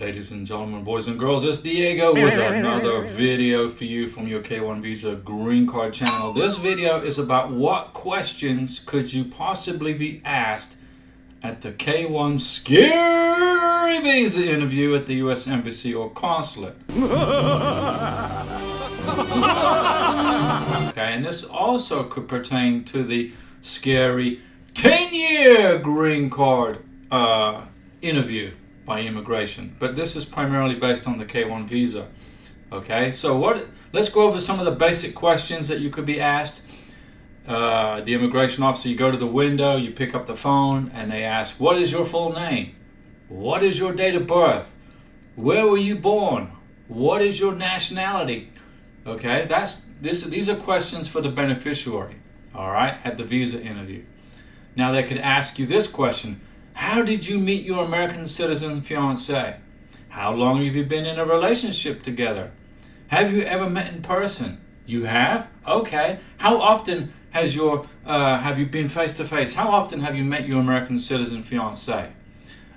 Ladies and gentlemen, boys and girls, it's Diego with another video for you from your K1 Visa Green Card channel. This video is about what questions could you possibly be asked at the K1 scary visa interview at the US Embassy or Consulate. Okay, and this also could pertain to the scary 10-year green card interview by immigration, but this is primarily based on the K1 visa. Okay, so let's go over some of the basic questions that you could be asked. The immigration officer, you go to the window, you pick up the phone, and they ask, what is your full name? What is your date of birth? Where were you born? What is your nationality? Okay, these are questions for the beneficiary, all right, at the visa interview. Now they could ask you this question: how did you meet your American citizen fiancé? How long have you been in a relationship together? Have you ever met in person? You have? Okay. How often have you been face to face? How often have you met your American citizen fiancé?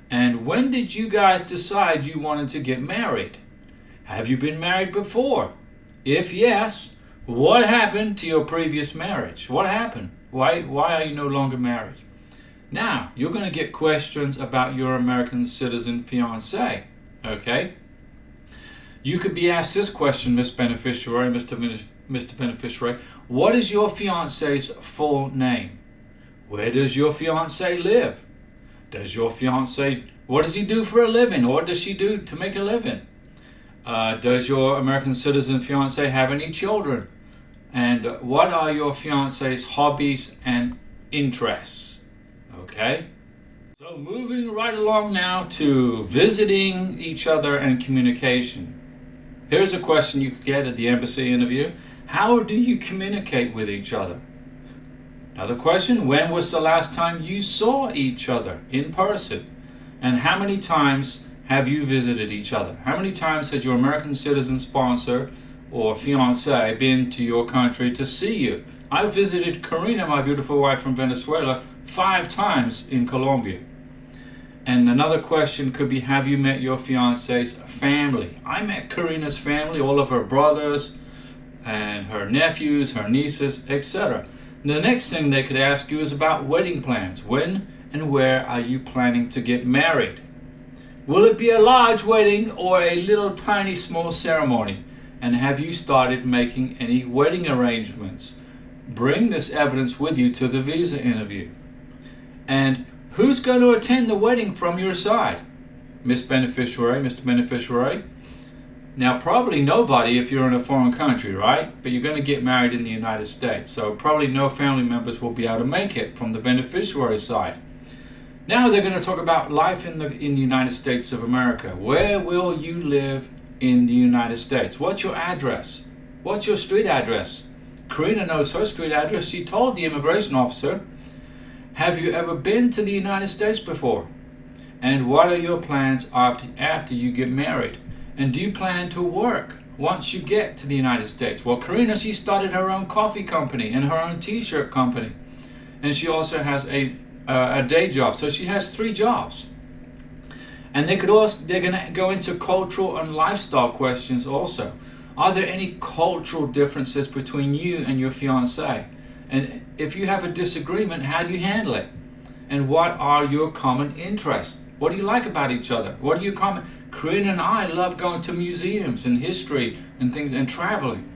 And when did you guys decide you wanted to get married? Have you been married before? If yes, what happened to your previous marriage? What happened? Why are you no longer married? Now, you're going to get questions about your American citizen fiancé, okay? You could be asked this question, Mr. Beneficiary. What is your fiancé's full name? Where does your fiancé live? What does he do for a living, or what does she do to make a living? Does your American citizen fiancé have any children? And what are your fiancé's hobbies and interests? Okay, so moving right along now to visiting each other and communication. Here's a question you could get at the embassy interview. How do you communicate with each other? Another question: when was the last time you saw each other in person? And how many times have you visited each other? How many times has your American citizen sponsor or fiancé been to your country to see you? I visited Karina, my beautiful wife from Venezuela, 5 times in Colombia. And another question could be, have you met your fiancé's family? I met Karina's family, all of her brothers and her nephews, her nieces, etc. The next thing they could ask you is about wedding plans. When and where are you planning to get married? Will it be a large wedding or a little tiny small ceremony? And have you started making any wedding arrangements? Bring this evidence with you to the visa interview. And who's going to attend the wedding from your side? Mr. Beneficiary. Now, probably nobody if you're in a foreign country, right? But you're going to get married in the United States, so probably no family members will be able to make it from the beneficiary side. Now they're going to talk about life in the United States of America. Where will you live in the United States? What's your address? What's your street address? Karina knows her street address. She told the immigration officer. Have you ever been to the United States before? And what are your plans after you get married? And do you plan to work once you get to the United States? Well, Karina, she started her own coffee company and her own t-shirt company. And she also has a day job. So she has 3 jobs. And they're going to go into cultural and lifestyle questions also. Are there any cultural differences between you and your fiancé? And if you have a disagreement, how do you handle it? And what are your common interests? What do you like about each other? What do you common? Karina and I love going to museums and history and things and traveling.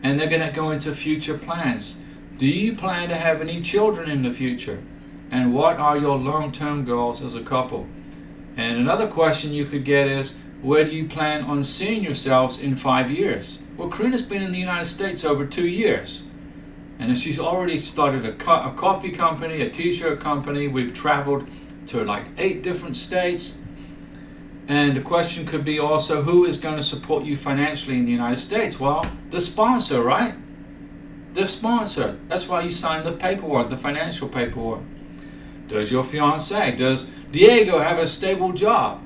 And they're going to go into future plans. Do you plan to have any children in the future? And what are your long-term goals as a couple? And another question you could get is, where do you plan on seeing yourselves in 5 years? Well, Karina's been in the United States over 2 years. And she's already started a coffee company, a t-shirt company. We've traveled to like 8 different states. And the question could be also, who is going to support you financially in the United States? Well, the sponsor, right? The sponsor. That's why you sign the paperwork, the financial paperwork. Does your fiancé, does Diego have a stable job?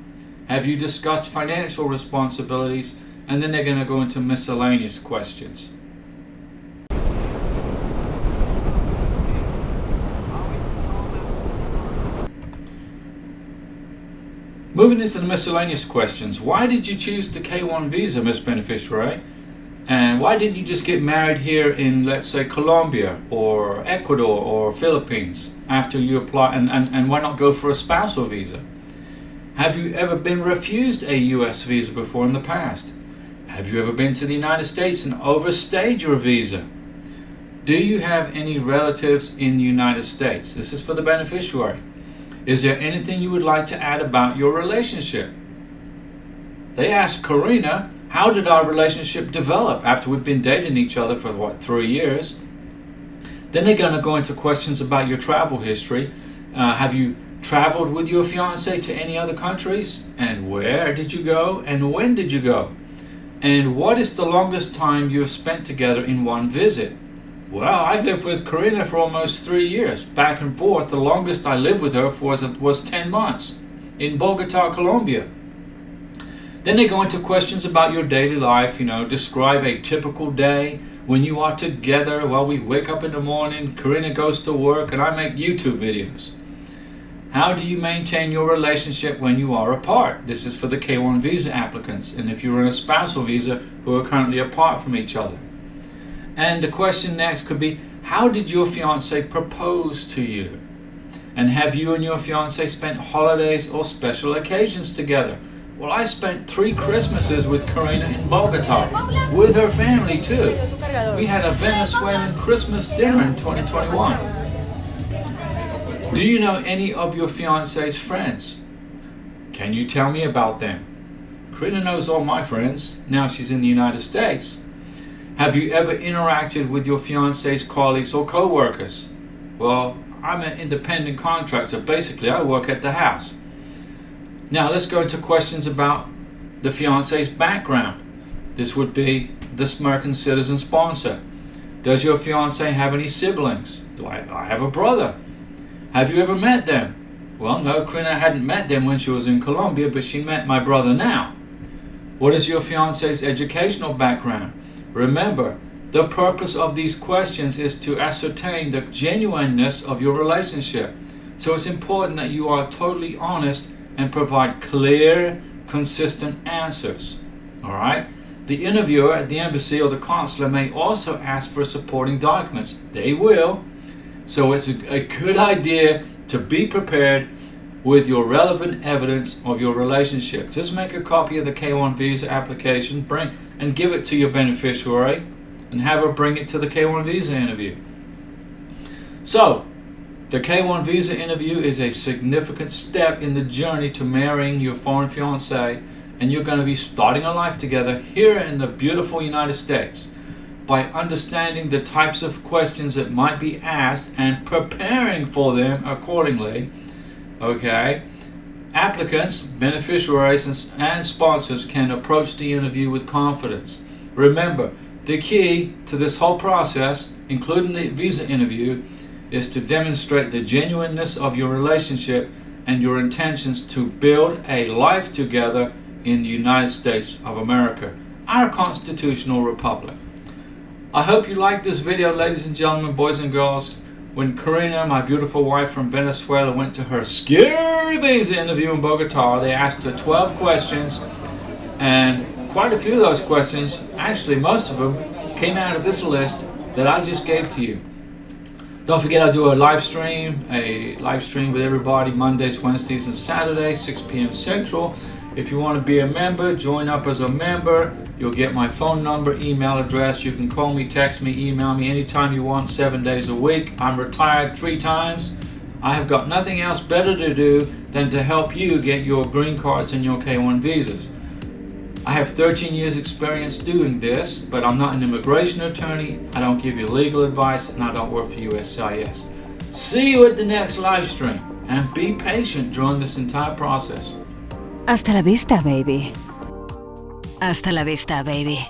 Have you discussed financial responsibilities? And then they're going to go into miscellaneous questions. Moving into the miscellaneous questions. Why did you choose the K1 visa, Miss Beneficiary? And why didn't you just get married here in, let's say, Colombia or Ecuador or Philippines after you apply? And why not go for a spousal visa? Have you ever been refused a US visa before in the past? Have you ever been to the United States and overstayed your visa? Do you have any relatives in the United States? This is for the beneficiary. Is there anything you would like to add about your relationship? They asked Karina, how did our relationship develop after we've been dating each other for 3 years? Then they're going to go into questions about your travel history. Have you traveled with your fiance to any other countries? And where did you go? And when did you go? And what is the longest time you have spent together in one visit? Well, I lived with Karina for almost 3 years, back and forth. The longest I lived with her was 10 months in Bogota, Colombia. Then they go into questions about your daily life. Describe a typical day when you are together. Well, we wake up in the morning, Karina goes to work, and I make YouTube videos. How do you maintain your relationship when you are apart? This is for the K1 visa applicants, and if you're in a spousal visa who are currently apart from each other. And the question next could be, how did your fiance propose to you? And have you and your fiance spent holidays or special occasions together? Well, I spent 3 Christmases with Karina in Bogota, with her family too. We had a Venezuelan Christmas dinner in 2021. Do you know any of your fiance's friends? Can you tell me about them? Karina knows all my friends. Now she's in the United States. Have you ever interacted with your fiance's colleagues or co-workers? Well, I'm an independent contractor. Basically, I work at the house. Now let's go into questions about the fiance's background. This would be the American citizen sponsor. Does your fiance have any siblings? I have a brother. Have you ever met them? Well, no, Karina hadn't met them when she was in Colombia, but she met my brother now. What is your fiance's educational background? Remember, the purpose of these questions is to ascertain the genuineness of your relationship. So it's important that you are totally honest and provide clear, consistent answers. All right? The interviewer at the embassy or the consulate may also ask for supporting documents. They will. So it's a good idea to be prepared with your relevant evidence of your relationship. Just make a copy of the K1 visa application, and give it to your beneficiary, and have her bring it to the K1 visa interview. So, the K1 visa interview is a significant step in the journey to marrying your foreign fiancé, and you're going to be starting a life together here in the beautiful United States. By understanding the types of questions that might be asked and preparing for them accordingly, okay, applicants, beneficiaries, and sponsors can approach the interview with confidence. Remember, the key to this whole process, including the visa interview, is to demonstrate the genuineness of your relationship and your intentions to build a life together in the United States of America, our constitutional republic. I hope you liked this video, ladies and gentlemen, boys and girls. When Karina, my beautiful wife from Venezuela, went to her scary visa interview in Bogota, they asked her 12 questions, and quite a few of those questions, actually most of them, came out of this list that I just gave to you. Don't forget, I do a live stream with everybody Mondays, Wednesdays, and Saturdays, 6 p.m. Central. If you want to be a member, join up as a member. You'll get my phone number, email address. You can call me, text me, email me anytime you want, 7 days a week. I'm retired 3 times. I have got nothing else better to do than to help you get your green cards and your K1 visas. I have 13 years experience doing this, but I'm not an immigration attorney. I don't give you legal advice, and I don't work for USCIS. See you at the next live stream, and be patient during this entire process. Hasta la vista, baby. Hasta la vista, baby.